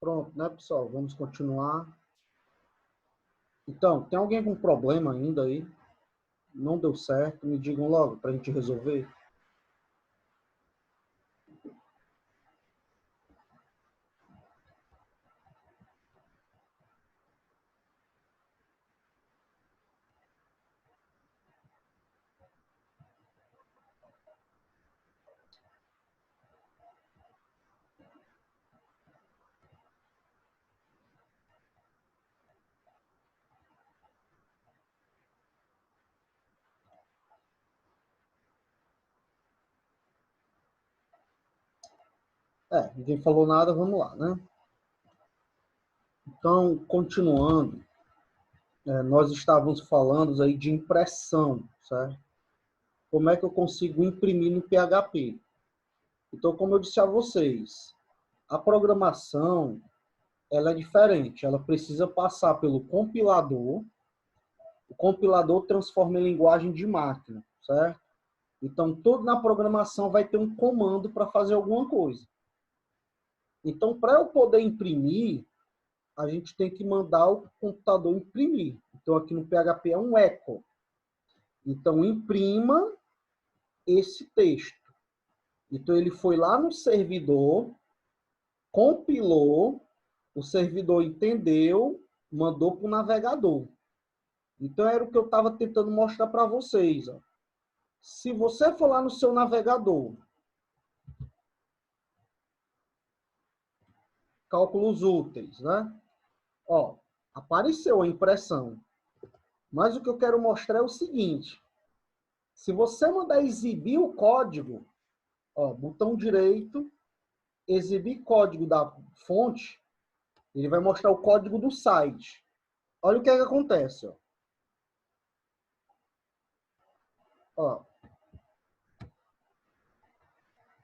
Pronto, né, pessoal? Vamos continuar. Então, tem alguém com problema ainda aí? Não deu certo? Me digam logo para a gente resolver. Ninguém falou nada, vamos lá, né? Então, continuando, nós estávamos falando aí de impressão, certo? Como é que eu consigo imprimir no PHP? Então, como eu disse a vocês, a programação, ela é diferente. Ela precisa passar pelo compilador. O compilador transforma em linguagem de máquina, certo? Então, tudo na programação vai ter um comando para fazer alguma coisa. Então, para eu poder imprimir, a gente tem que mandar o computador imprimir. Então, aqui no PHP é um echo. Então, imprima esse texto. Então, ele foi lá no servidor, compilou, o servidor entendeu, mandou para o navegador. Então, era o que eu estava tentando mostrar para vocês. Ó. Se você for lá no seu navegador, cálculos úteis, né? Ó, apareceu a impressão. Mas o que eu quero mostrar é o seguinte. Se você mandar exibir o código, ó, botão direito, exibir código da fonte, ele vai mostrar o código do site. Olha o que acontece. Ó,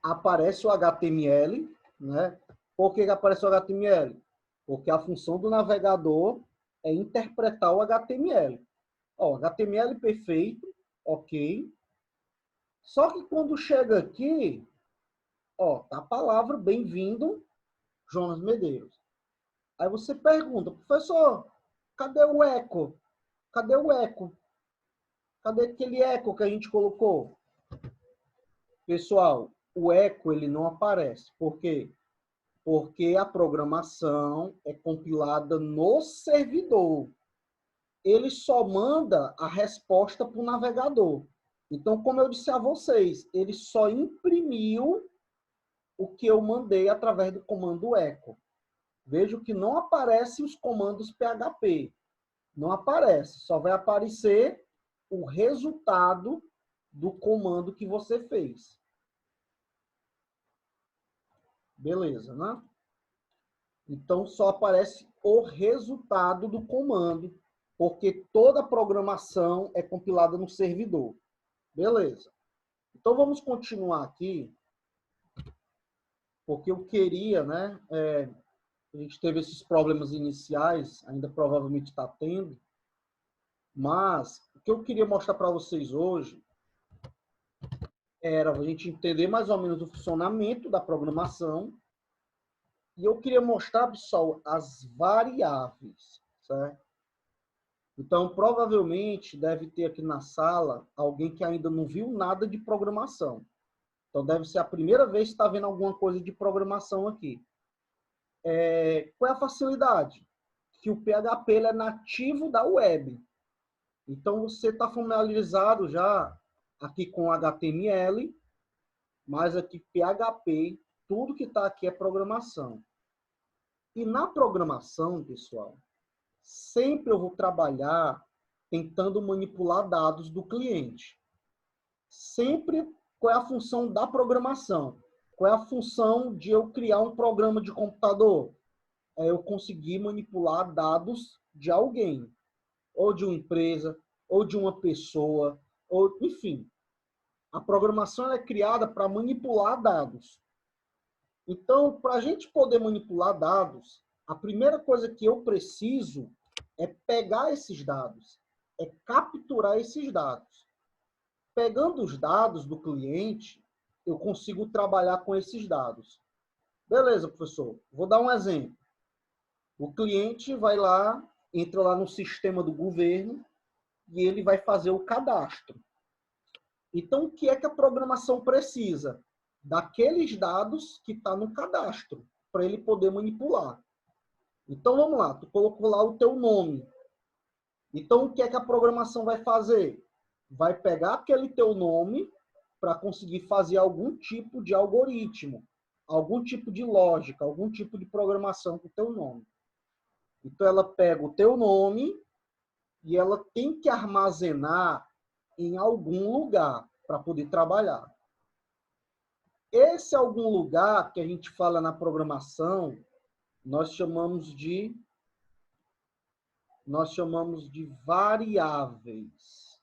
aparece o HTML, né? Por que aparece o HTML? Porque a função do navegador é interpretar o HTML. Ó, HTML perfeito, ok. Só que quando chega aqui, ó, tá a palavra bem-vindo, Jonas Medeiros. Aí você pergunta, professor, cadê o eco? Cadê o eco? Cadê aquele eco que a gente colocou? Pessoal, o eco ele não aparece. Por quê? Porque a programação é compilada no servidor. Ele só manda a resposta para o navegador. Então, como eu disse a vocês, ele só imprimiu o que eu mandei através do comando echo. Vejo que não aparecem os comandos PHP. Não aparece. Só vai aparecer o resultado do comando que você fez. Beleza, né? Então, só aparece o resultado do comando, porque toda a programação é compilada no servidor. Beleza. Então, vamos continuar aqui, porque eu queria, né? A gente teve esses problemas iniciais, ainda provavelmente está tendo, mas o que eu queria mostrar para vocês hoje era a gente entender mais ou menos o funcionamento da programação e eu queria mostrar, pessoal, as variáveis, certo? Então, provavelmente, deve ter aqui na sala alguém que ainda não viu nada de programação. Então, deve ser a primeira vez que está vendo alguma coisa de programação aqui. Qual é a facilidade? Que o PHP ele é nativo da web. Então, você está familiarizado já aqui com HTML, mas aqui PHP, tudo que está aqui é programação. E na programação, pessoal, sempre eu vou trabalhar tentando manipular dados do cliente. Sempre, qual é a função da programação? Qual é a função de eu criar um programa de computador? É eu conseguir manipular dados de alguém, ou de uma empresa, ou de uma pessoa, ou enfim. A programação é criada para manipular dados. Então, para a gente poder manipular dados, a primeira coisa que eu preciso é pegar esses dados, é capturar esses dados. Pegando os dados do cliente, eu consigo trabalhar com esses dados. Beleza, professor. Vou dar um exemplo. O cliente vai lá, entra lá no sistema do governo e ele vai fazer o cadastro. Então, o que é que a programação precisa? Daqueles dados que estão no cadastro, para ele poder manipular. Então, vamos lá, tu colocou lá o teu nome. Então, o que é que a programação vai fazer? Vai pegar aquele teu nome para conseguir fazer algum tipo de algoritmo, algum tipo de lógica, algum tipo de programação com o teu nome. Então, ela pega o teu nome e ela tem que armazenar em algum lugar para poder trabalhar. Esse algum lugar que a gente fala na programação, nós chamamos de variáveis.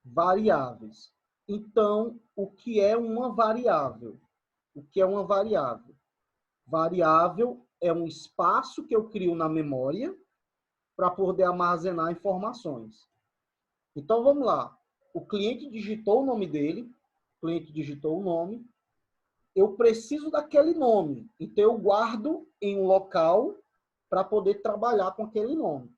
Variáveis. Então, o que é uma variável? O que é uma variável? Variável é um espaço que eu crio na memória para poder armazenar informações. Então, vamos lá. O cliente digitou o nome dele, o cliente digitou o nome, eu preciso daquele nome, então eu guardo em um local para poder trabalhar com aquele nome.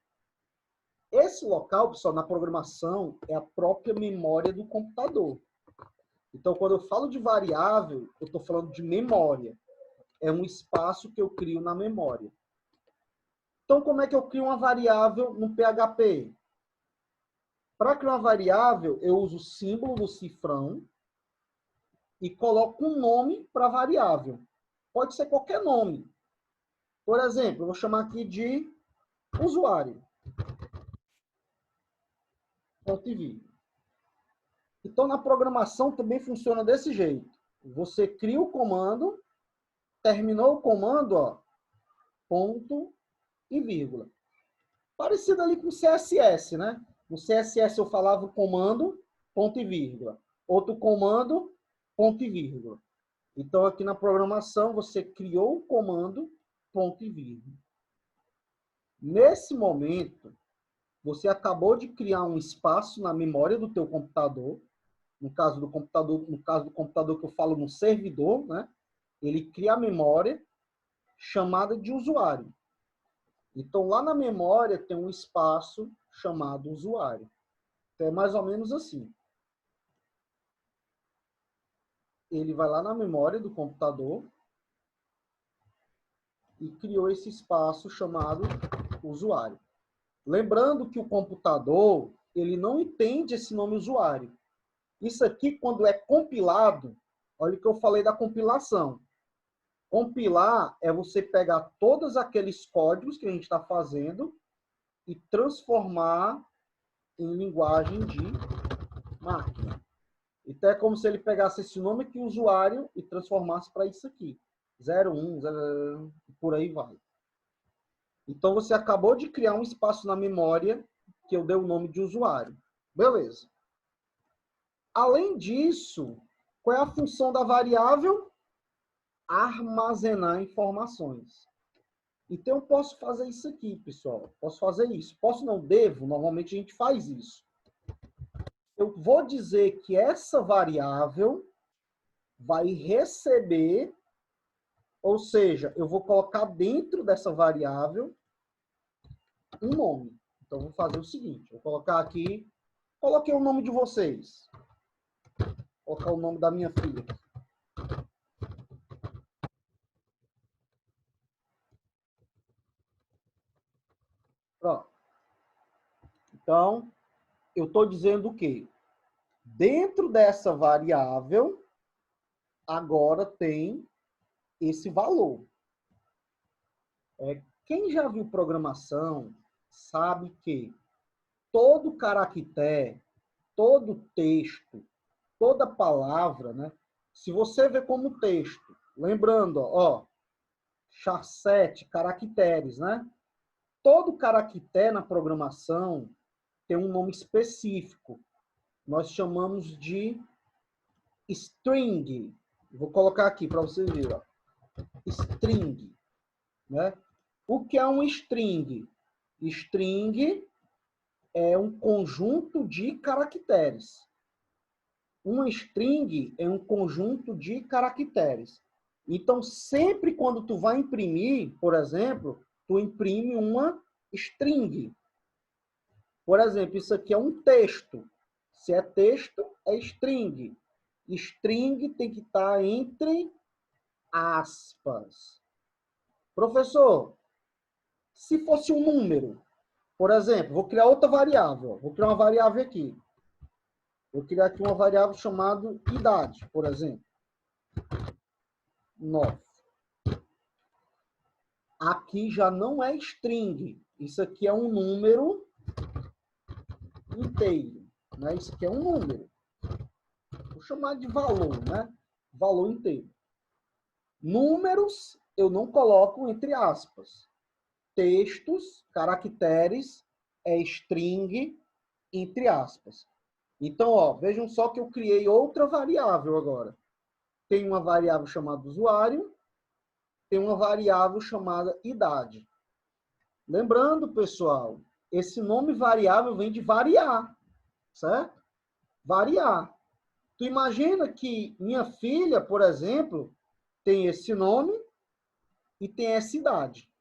Esse local, pessoal, na programação, é a própria memória do computador. Então, quando eu falo de variável, eu estou falando de memória. É um espaço que eu crio na memória. Então, como é que eu crio uma variável no PHP? Para criar uma variável, eu uso o símbolo do cifrão e coloco um nome para a variável. Pode ser qualquer nome. Por exemplo, eu vou chamar aqui de usuário. Então, na programação também funciona desse jeito. Você cria o comando, terminou o comando, ó, ponto e vírgula. Parecido ali com o CSS, né? No CSS eu falava o comando, ponto e vírgula. Outro comando, ponto e vírgula. Então, aqui na programação, você criou o comando, ponto e vírgula. Nesse momento, você acabou de criar um espaço na memória do teu computador. No caso do computador que eu falo no servidor, né? Ele cria a memória chamada de usuário. Então, lá na memória tem um espaço chamado usuário. Então, é mais ou menos assim. Ele vai lá na memória do computador e criou esse espaço chamado usuário. Lembrando que o computador, ele não entende esse nome usuário. Isso aqui, quando é compilado, olha o que eu falei da compilação. Compilar é você pegar todos aqueles códigos que a gente está fazendo e transformar em linguagem de máquina. Então, é como se ele pegasse esse nome aqui, usuário, e transformasse para isso aqui. 01, 0, por aí vai. Então, você acabou de criar um espaço na memória que eu dei o nome de usuário. Beleza. Além disso, qual é a função da variável? Armazenar informações. Então, eu posso fazer isso aqui, pessoal. Posso fazer isso. Posso, não devo? Normalmente, a gente faz isso. Eu vou dizer que essa variável vai receber, ou seja, eu vou colocar dentro dessa variável um nome. Então, vou fazer o seguinte. Vou colocar aqui, coloquei o nome de vocês. Vou colocar o nome da minha filha. Pronto. Então, eu estou dizendo o quê? Dentro dessa variável, agora tem esse valor. Quem já viu programação sabe que todo caractere, todo texto, toda palavra, né? Se você vê como texto, lembrando, ó, char7, caracteres, né? Todo caractere na programação tem um nome específico. Nós chamamos de string. Vou colocar aqui para vocês verem. Ó. String. Né? O que é um string? String é um conjunto de caracteres. Uma string é um conjunto de caracteres. Então, sempre quando tu vai imprimir, por exemplo, tu imprime uma string. Por exemplo, isso aqui é um texto. Se é texto, é string. String tem que estar entre aspas. Professor, se fosse um número, por exemplo, vou criar outra variável. Vou criar uma variável aqui. Vou criar aqui uma variável chamada idade, por exemplo. 9. Aqui já não é string. Isso aqui é um número inteiro. Né? Isso aqui é um número. Vou chamar de valor, né? Valor inteiro. Números eu não coloco entre aspas. Textos, caracteres, é string entre aspas. Então, ó, vejam só que eu criei outra variável agora. Tem uma variável chamada usuário, tem uma variável chamada idade. Lembrando, pessoal, esse nome variável vem de variar, certo? Variar. Tu imagina que minha filha, por exemplo, tem esse nome e tem essa idade.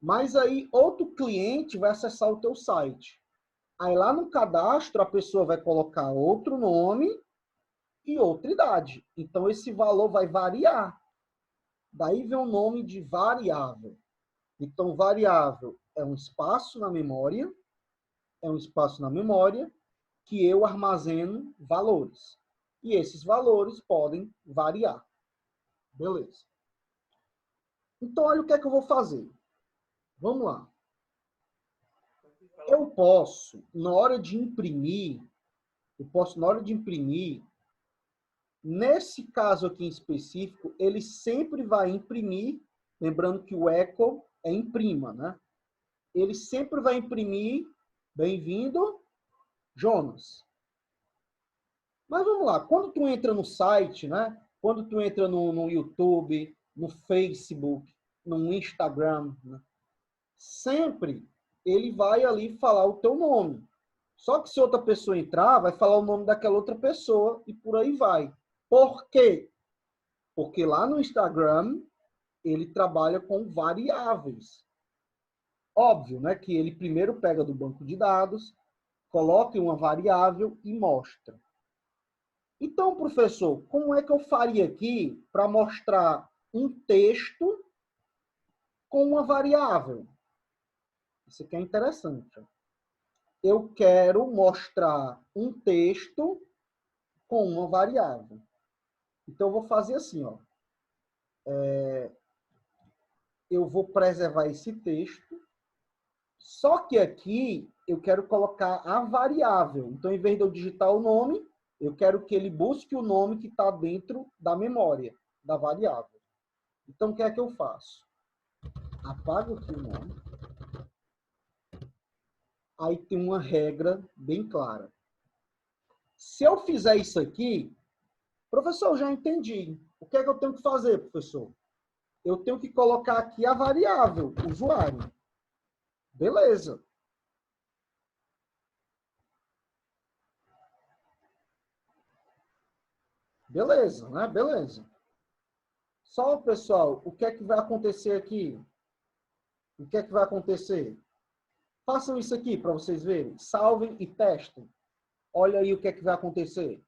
Mas aí outro cliente vai acessar o teu site. Aí lá no cadastro a pessoa vai colocar outro nome e outra idade. Então esse valor vai variar. Daí vem o nome de variável. Então variável é um espaço na memória, que eu armazeno valores. E esses valores podem variar. Beleza. Então olha o que é que eu vou fazer. Vamos lá. Eu posso, na hora de imprimir, nesse caso aqui em específico, ele sempre vai imprimir, lembrando que o echo é imprima, né? Ele sempre vai imprimir, bem-vindo, Jonas. Mas vamos lá, quando tu entra no site, né? Quando tu entra no YouTube, no Facebook, no Instagram, né? Sempre ele vai ali falar o teu nome. Só que se outra pessoa entrar, vai falar o nome daquela outra pessoa e por aí vai. Por quê? Porque lá no Instagram ele trabalha com variáveis. Óbvio, né, que ele primeiro pega do banco de dados, coloca em uma variável e mostra. Então, professor, como é que eu faria aqui para mostrar um texto com uma variável? Isso aqui é interessante. Eu quero mostrar um texto com uma variável. Então, eu vou fazer assim, ó. Eu vou preservar esse texto, só que aqui eu quero colocar a variável. Então, em vez de eu digitar o nome, eu quero que ele busque o nome que está dentro da memória, da variável. Então, o que é que eu faço? Apago aqui o nome. Aí tem uma regra bem clara. Se eu fizer isso aqui, professor, eu já entendi. O que é que eu tenho que fazer, professor? Eu tenho que colocar aqui a variável, usuário. Beleza. Beleza, né? Beleza. Só, pessoal, o que é que vai acontecer aqui? O que é que vai acontecer? Façam isso aqui para vocês verem. Salvem e testem. Olha aí o que é que vai acontecer.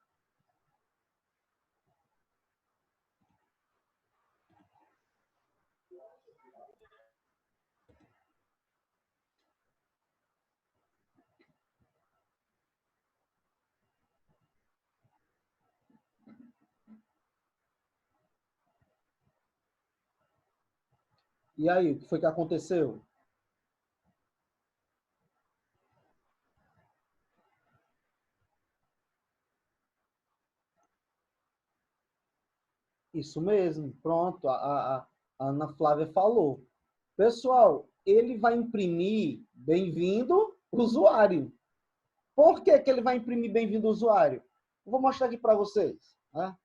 E aí, o que foi que aconteceu? Isso mesmo. Pronto, a Ana Flávia falou. Pessoal, ele vai imprimir bem-vindo usuário. Por que que ele vai imprimir bem-vindo usuário? Eu vou mostrar aqui para vocês. Né?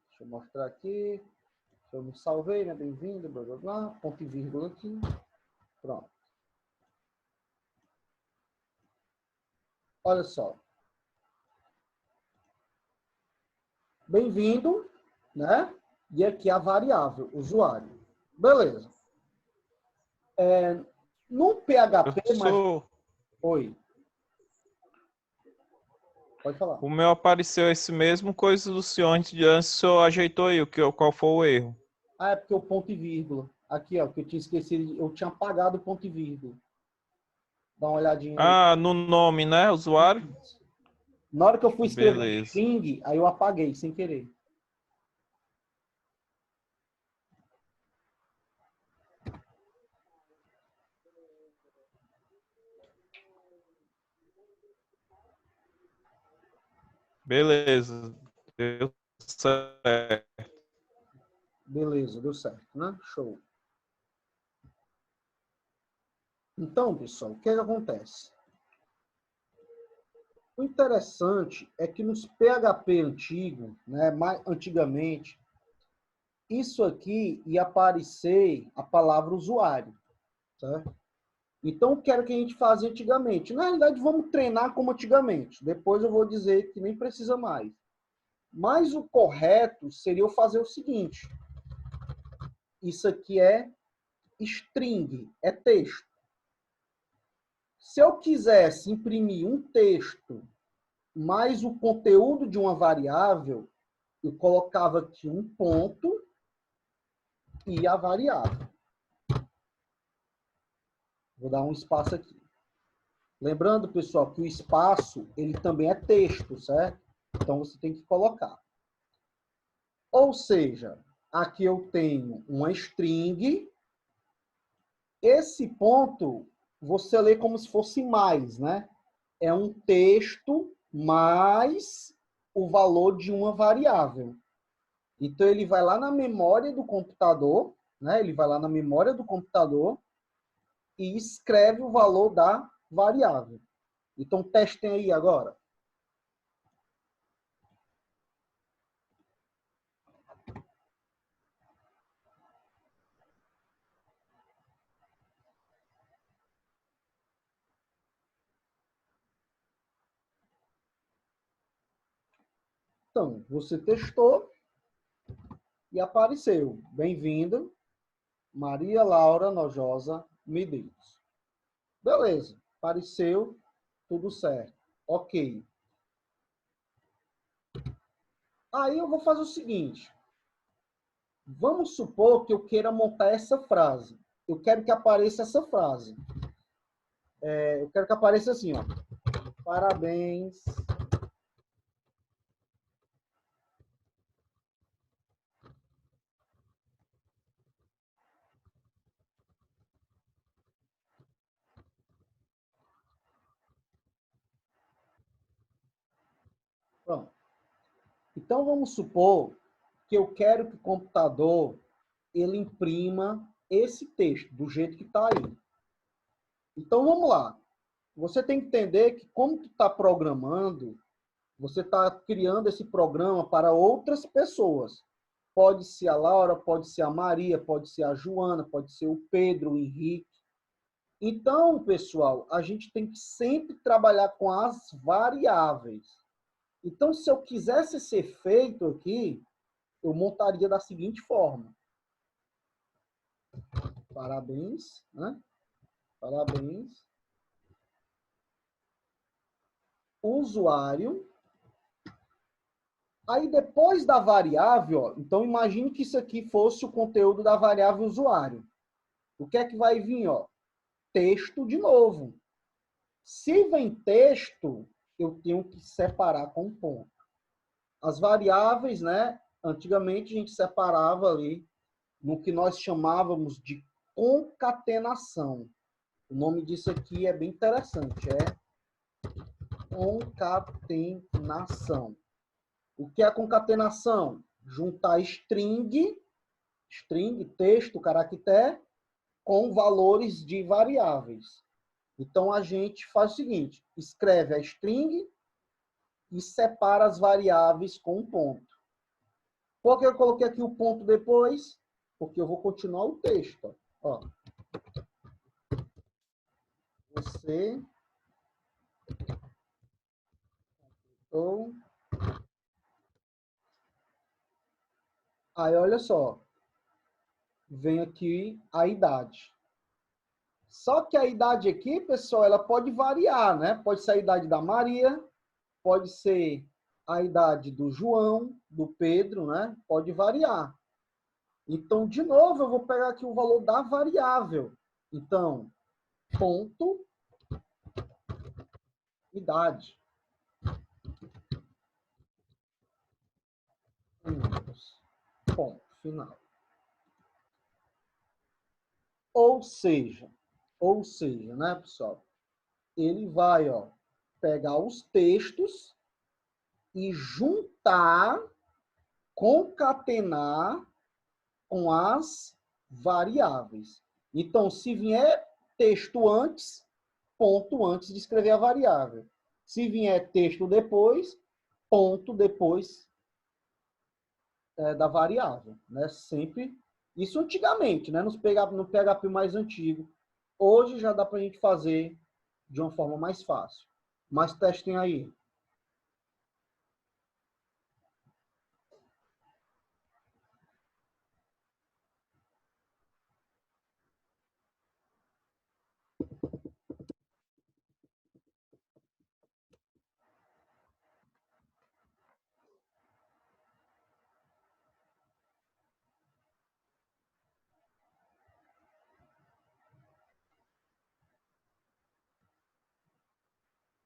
Deixa eu mostrar aqui. Eu me salvei, né? Bem-vindo, blá, blá, blá. Ponto e vírgula aqui. Pronto. Olha só. Bem-vindo. né? E aqui a variável, usuário. Beleza. No PHP, mas... Professor, Oi. Pode falar. o meu apareceu esse mesmo coisa do senhor antes o senhor ajeitou aí qual foi o erro? Ah, é porque o ponto e vírgula. Aqui, ó, que eu tinha esquecido, eu tinha apagado o ponto e vírgula. Dá uma olhadinha aí. Ah, no nome, né, usuário? Na hora que eu fui escrever Beleza. string, aí eu apaguei sem querer. Beleza. Deu certo. Beleza, deu certo, né? Show. Então, pessoal, o que acontece? O interessante é que nos PHP antigo, né, mais antigamente, isso aqui ia aparecer a palavra usuário, certo? Então, o que era que a gente fazia antigamente? Na realidade, vamos treinar como antigamente. Depois eu vou dizer que nem precisa mais. Mas o correto seria eu fazer o seguinte. Isso aqui é string, é texto. Se eu quisesse imprimir um texto mais o conteúdo de uma variável, eu colocava aqui um ponto e a variável. Vou dar um espaço aqui. Lembrando, pessoal, que o espaço ele também é texto, certo? Então você tem que colocar. Ou seja, aqui eu tenho uma string. Esse ponto você lê como se fosse mais, né? É um texto mais o valor de uma variável. Então ele vai lá na memória do computador, né? Ele vai lá na memória do computador e escreve o valor da variável. Então testem aí agora. Então, você testou e apareceu. Bem-vindo, Maria Laura Nojosa Medeiros. Beleza, apareceu, tudo certo. Ok. Aí eu vou fazer o seguinte. Vamos supor que eu queira montar essa frase. Eu quero que apareça essa frase. Eu quero que apareça assim, ó. Parabéns. Pronto. Então vamos supor que eu quero que o computador ele imprima esse texto do jeito que está aí. Então vamos lá. Você tem que entender que como tu está programando, você está criando esse programa para outras pessoas. Pode ser a Laura, pode ser a Maria, pode ser a Joana, pode ser o Pedro, o Henrique. Então, pessoal, a gente tem que sempre trabalhar com as variáveis. Então, se eu quisesse ser feito aqui, eu montaria da seguinte forma. Parabéns, né? Parabéns. Usuário. Aí, depois da variável, ó, então imagine que isso aqui fosse o conteúdo da variável usuário. O que é que vai vir? Ó? Texto de novo. Se vem texto, eu tenho que separar com um ponto. As variáveis, né? Antigamente a gente separava ali no que nós chamávamos de concatenação. O nome disso aqui é bem interessante, é concatenação. O que é a concatenação? Juntar string, texto, caractere, com valores de variáveis. Então a gente faz o seguinte, escreve a string e separa as variáveis com um ponto. Por que eu coloquei aqui o ponto depois? Porque eu vou continuar o texto. Ó. Você ou Aí, olha só, vem aqui a idade. Só que a idade aqui, pessoal, ela pode variar, né? Pode ser a idade da Maria, pode ser a idade do João, do Pedro, né? Pode variar. Então, de novo, eu vou pegar aqui o valor da variável. Então, ponto, idade. Ponto final. Ou seja, né, pessoal? Ele vai, ó, pegar os textos e juntar, concatenar com as variáveis. Então, se vier texto antes, ponto antes de escrever a variável. Se vier texto depois, ponto depois da variável, né? Sempre isso antigamente, né? No PHP mais antigo. Hoje já dá para a gente fazer de uma forma mais fácil. Mas testem aí.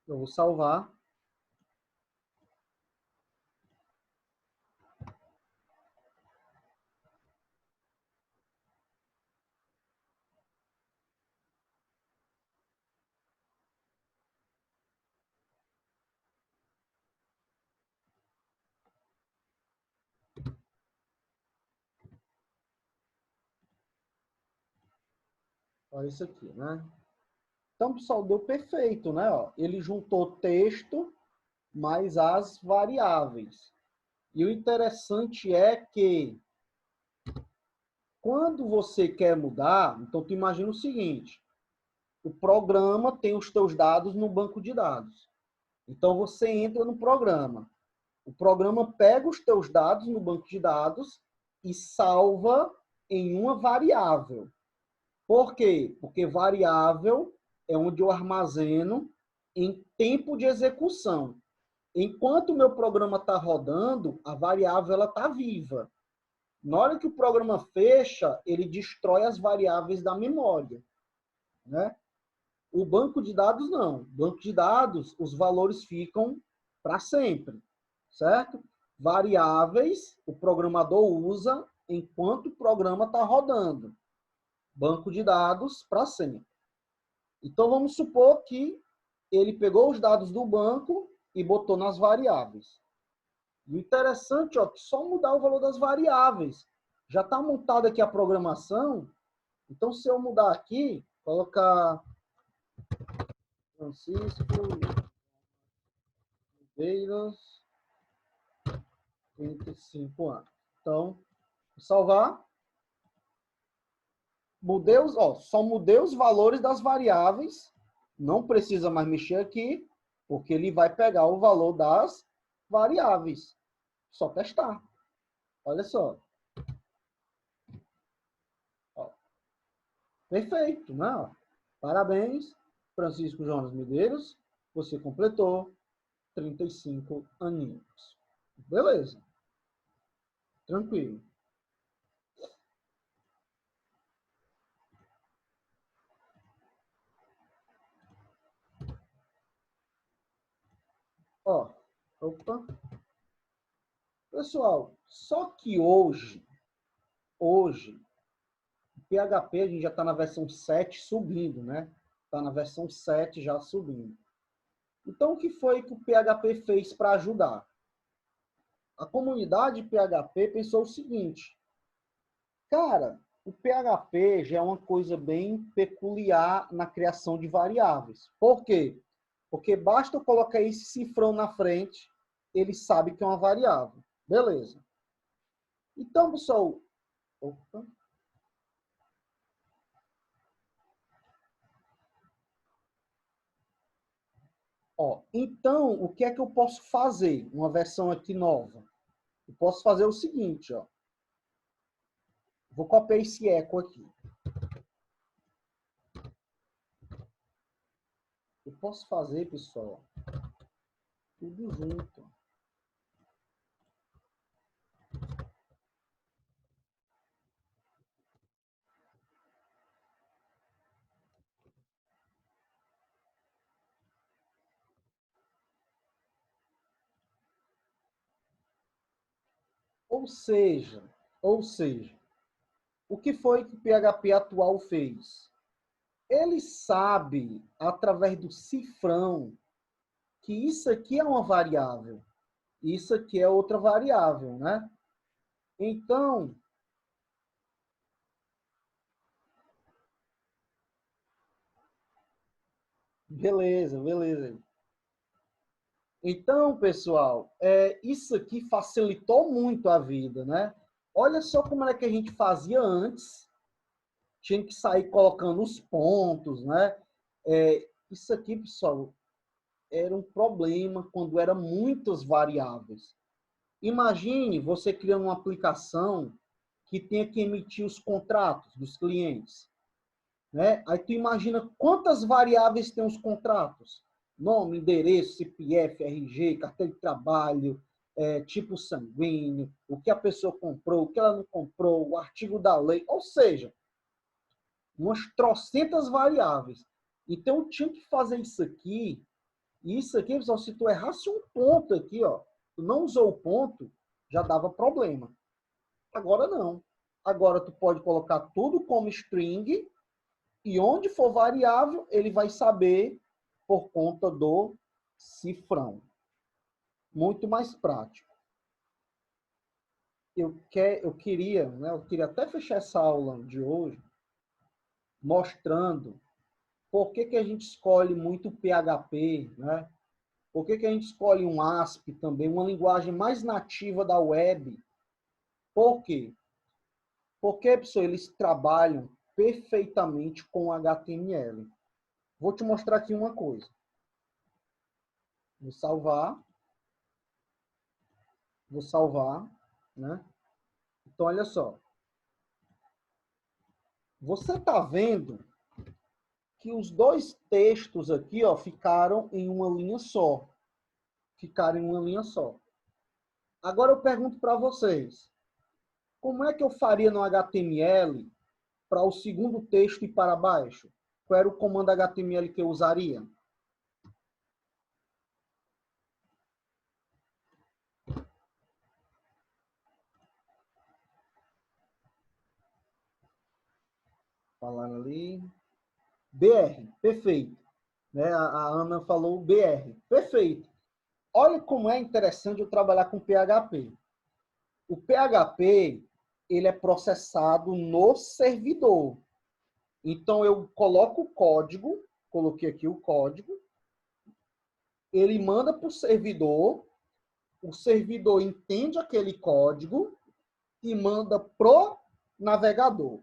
Eu vou salvar. Olha isso aqui, né? Então, pessoal, deu perfeito, né? Ó, ele juntou texto mais as variáveis. E o interessante é que quando você quer mudar, então tu imagina o seguinte, o programa tem os teus dados no banco de dados. Então você entra no programa. O programa pega os teus dados no banco de dados e salva em uma variável. Por quê? Porque variável é onde eu armazeno em tempo de execução. Enquanto o meu programa está rodando, a variável está viva. Na hora que o programa fecha, ele destrói as variáveis da memória, né? O banco de dados não. O banco de dados, os valores ficam para sempre, certo? Variáveis, o programador usa enquanto o programa está rodando. Banco de dados para sempre. Então, vamos supor que ele pegou os dados do banco e botou nas variáveis. E o interessante é que só mudar o valor das variáveis. Já está montada aqui a programação. Então, se eu mudar aqui, colocar Francisco Medeiros, 35 anos. Então, vou salvar. Só mudei os valores das variáveis. Não precisa mais mexer aqui, porque ele vai pegar o valor das variáveis. Só testar. Olha só. Ó, perfeito, né? Parabéns, Francisco Jonas Medeiros. Você completou 35 aninhos. Beleza. Tranquilo. Ó, opa. Pessoal, só que hoje, o PHP a gente já está na versão 7 subindo, né? Está na versão 7 já subindo. Então, o que foi que o PHP fez para ajudar? A comunidade PHP pensou o seguinte, cara, o PHP já é uma coisa bem peculiar na criação de variáveis. Por quê? Porque basta eu colocar esse cifrão na frente, ele sabe que é uma variável. Beleza. Então, pessoal... Opa. Ó, então, o que é que eu posso fazer? Uma versão aqui nova. Eu posso fazer o seguinte, ó. Vou copiar esse eco aqui. Eu posso fazer, pessoal, tudo junto. Ou seja, o que foi que o PHP atual fez? Ele sabe, através do cifrão, que isso aqui é uma variável, isso aqui é outra variável, né? Então, beleza. Então, pessoal, isso aqui facilitou muito a vida, né? Olha só como é que a gente fazia antes. Tinha que sair colocando os pontos, né? Isso aqui, pessoal, era um problema quando eram muitas variáveis. Imagine você criando uma aplicação que tenha que emitir os contratos dos clientes, né? Aí tu imagina quantas variáveis tem os contratos. Nome, endereço, CPF, RG, carteira de trabalho, tipo sanguíneo, o que a pessoa comprou, o que ela não comprou, o artigo da lei, ou seja, umas trocentas variáveis. Então, eu tinha que fazer isso aqui. E isso aqui, pessoal, se tu errasse um ponto aqui, ó, tu não usou o ponto, já dava problema. Agora não. Agora tu pode colocar tudo como string e onde for variável, ele vai saber por conta do cifrão. Muito mais prático. Eu queria até fechar essa aula de hoje mostrando por que a gente escolhe muito PHP, né? Por que a gente escolhe um ASP também, uma linguagem mais nativa da web? Por quê? Porque, pessoal, eles trabalham perfeitamente com HTML. Vou te mostrar aqui uma coisa. Vou salvar, né? Então, olha só. Você está vendo que os dois textos aqui, ó, ficaram em uma linha só. Agora eu pergunto para vocês, como é que eu faria no HTML para o segundo texto ir para baixo? Qual era o comando HTML que eu usaria? Falaram ali. BR, perfeito. Né? A Ana falou BR, perfeito. Olha como é interessante eu trabalhar com PHP. O PHP, ele é processado no servidor. Então, eu coloco o código, coloquei aqui o código, ele manda para o servidor entende aquele código e manda pro navegador.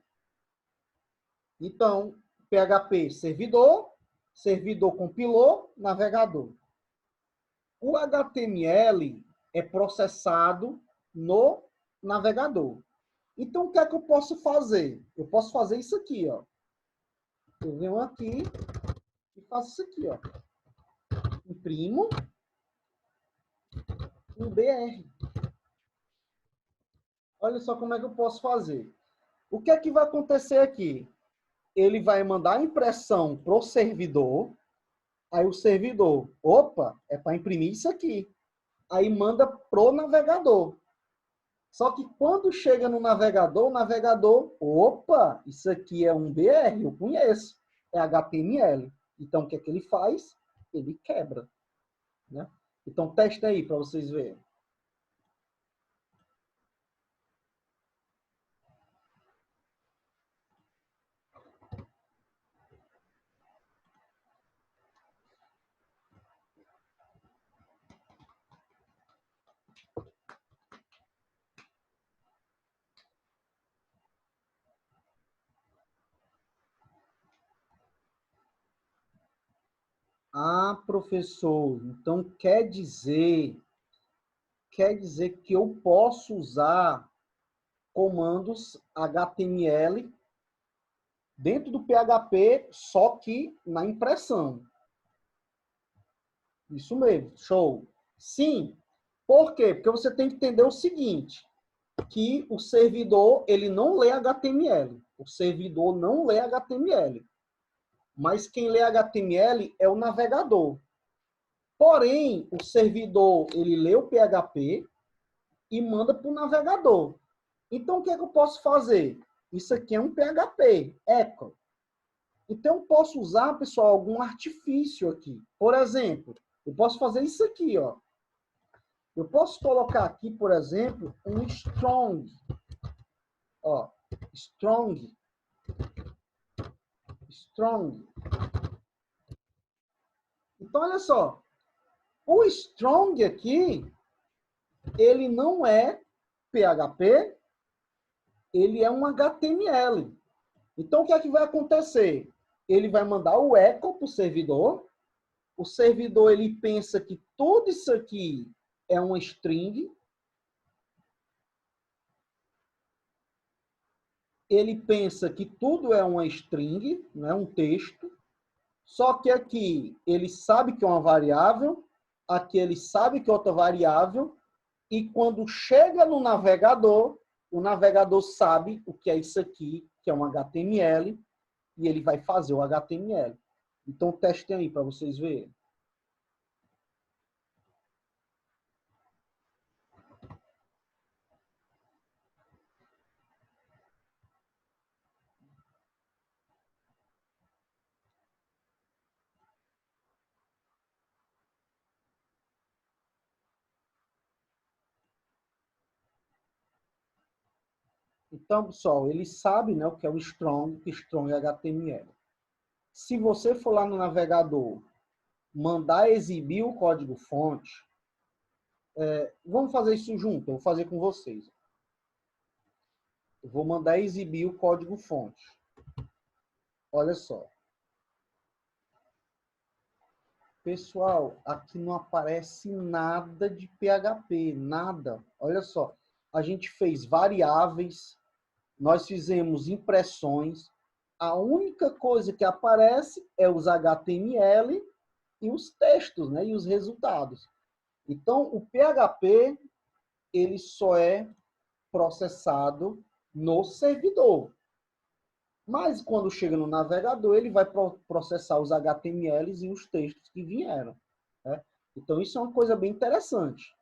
Então, PHP servidor, servidor compilou, navegador. O HTML é processado no navegador. Então, o que é que eu posso fazer? Eu posso fazer isso aqui, ó. Eu venho aqui e faço isso aqui, ó. Imprimo um BR. Olha só como é que eu posso fazer. O que é que vai acontecer aqui? Ele vai mandar a impressão para o servidor. Aí o servidor, opa, é para imprimir isso aqui. Aí manda pro navegador. Só que quando chega no navegador, o navegador, opa, isso aqui é um BR, eu conheço, é HTML. Então, o que é que ele faz? Ele quebra. Né? Então, testa aí para vocês verem. Ah, professor, então quer dizer que eu posso usar comandos HTML dentro do PHP, só que na impressão. Isso mesmo, show. Sim. Por quê? Porque você tem que entender o seguinte, que o servidor, ele não lê HTML. O servidor não lê HTML. Mas quem lê HTML é o navegador. Porém, o servidor, ele lê o PHP e manda para o navegador. Então, o que é que eu posso fazer? Isso aqui é um PHP, echo. Então, eu posso usar, pessoal, algum artifício aqui. Por exemplo, eu posso fazer isso aqui, ó. Eu posso colocar aqui, por exemplo, um strong. Ó, strong. Strong. Então, olha só. O strong aqui, ele não é PHP, ele é um HTML. Então, o que é que vai acontecer? Ele vai mandar o echo para o servidor. O servidor, ele pensa que tudo isso aqui é uma string. Ele pensa que tudo é uma string, não é um texto. Só que aqui ele sabe que é uma variável, aqui ele sabe que é outra variável, e quando chega no navegador, o navegador sabe o que é isso aqui, que é um HTML, e ele vai fazer o HTML. Então, testem aí para vocês verem. Então, pessoal, ele sabe, né, o que é o strong, que strong é HTML. Se você for lá no navegador, mandar exibir o código-fonte, vamos fazer isso junto, eu vou fazer com vocês. Eu vou mandar exibir o código-fonte. Olha só. Pessoal, aqui não aparece nada de PHP, nada. Olha só, a gente fez variáveis, nós fizemos impressões. A única coisa que aparece é os HTML e os textos, né? E os resultados. Então, o PHP, ele só é processado no servidor. Mas, quando chega no navegador, ele vai processar os HTMLs e os textos que vieram. Né? Então, isso é uma coisa bem interessante.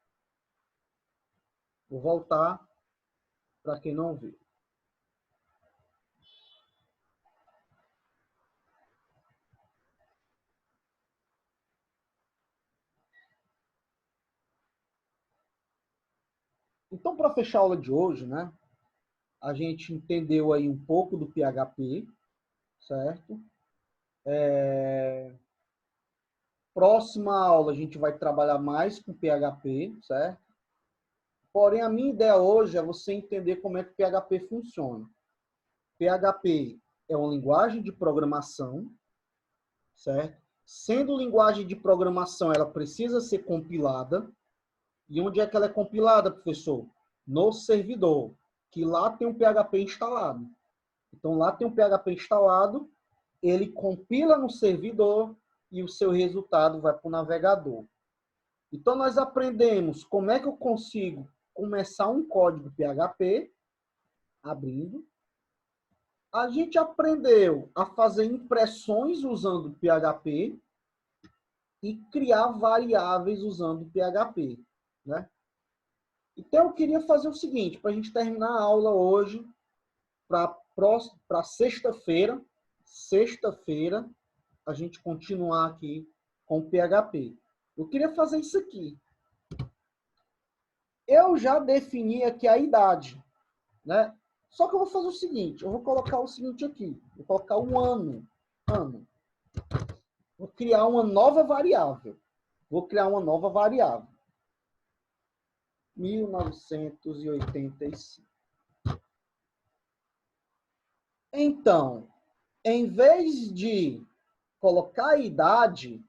Vou voltar para quem não viu. Então, para fechar a aula de hoje, né, a gente entendeu aí um pouco do PHP, certo? Próxima aula a gente vai trabalhar mais com PHP, certo? Porém, a minha ideia hoje é você entender como é que o PHP funciona. PHP é uma linguagem de programação, certo? Sendo linguagem de programação, ela precisa ser compilada. E onde é que ela é compilada, professor? No servidor, que lá tem um PHP instalado. Então, lá tem um PHP instalado, ele compila no servidor e o seu resultado vai para o navegador. Então, nós aprendemos como é que eu consigo começar um código PHP, abrindo. A gente aprendeu a fazer impressões usando PHP e criar variáveis usando PHP, né? Então, eu queria fazer o seguinte, para a gente terminar a aula hoje, para sexta-feira, a gente continuar aqui com o PHP. Eu queria fazer isso aqui. Eu já defini aqui a idade, né? Só que eu vou fazer o seguinte, eu vou colocar o seguinte aqui, vou colocar o ano. Vou criar uma nova variável. 1985. Então, em vez de colocar a idade,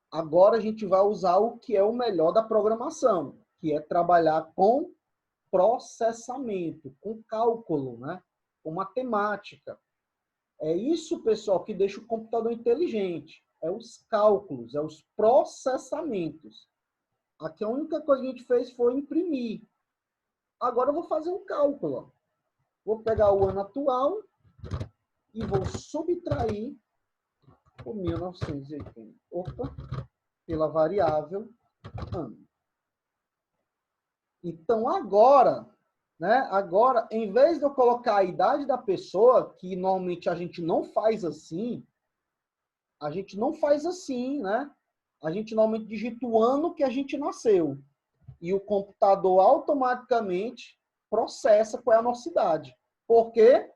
agora a gente vai usar o que é o melhor da programação, que é trabalhar com processamento, com cálculo, né? Com matemática. É isso, pessoal, que deixa o computador inteligente. É os cálculos, é os processamentos. Aqui a única coisa que a gente fez foi imprimir. Agora eu vou fazer um cálculo. Ó. Vou pegar o ano atual e vou subtrair o 1980. Opa, pela variável ano. Então, agora, né? Agora, em vez de eu colocar a idade da pessoa, que normalmente a gente não faz assim, né? A gente normalmente digita o ano que a gente nasceu. E o computador automaticamente processa qual é a nossa idade. Por quê?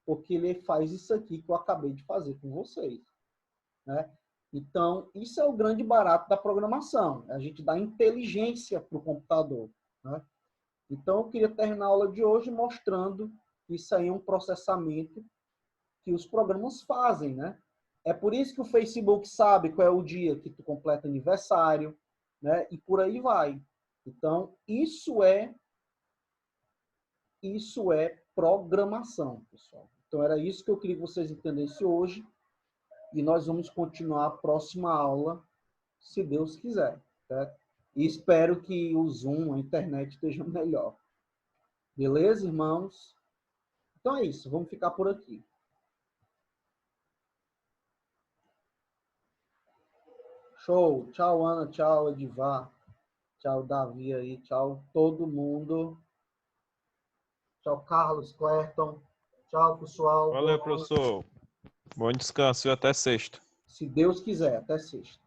Porque ele faz isso aqui que eu acabei de fazer com vocês. Né? Então, isso é o grande barato da programação. A gente dá inteligência para o computador. Né? Então, eu queria terminar a aula de hoje mostrando que isso aí é um processamento que os programas fazem. Né? É por isso que o Facebook sabe qual é o dia que tu completa aniversário, né? E por aí vai. Então, isso é programação, pessoal. Então, era isso que eu queria que vocês entendessem hoje. E nós vamos continuar a próxima aula, se Deus quiser. Certo? E espero que o Zoom, a internet, esteja melhor. Beleza, irmãos? Então é isso. Vamos ficar por aqui. Show. Tchau, Ana. Tchau, Edivar. Tchau, Davi aí. Tchau, todo mundo. Tchau, Carlos, Clerton. Tchau, pessoal. Valeu, professor. Bom descanso e até sexta. Se Deus quiser, até sexta.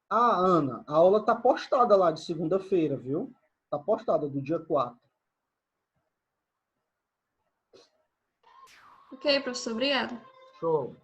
Ah, Ana, a aula tá postada lá de segunda-feira, viu? Tá postada do dia 4. Ok, professor, obrigada. Show.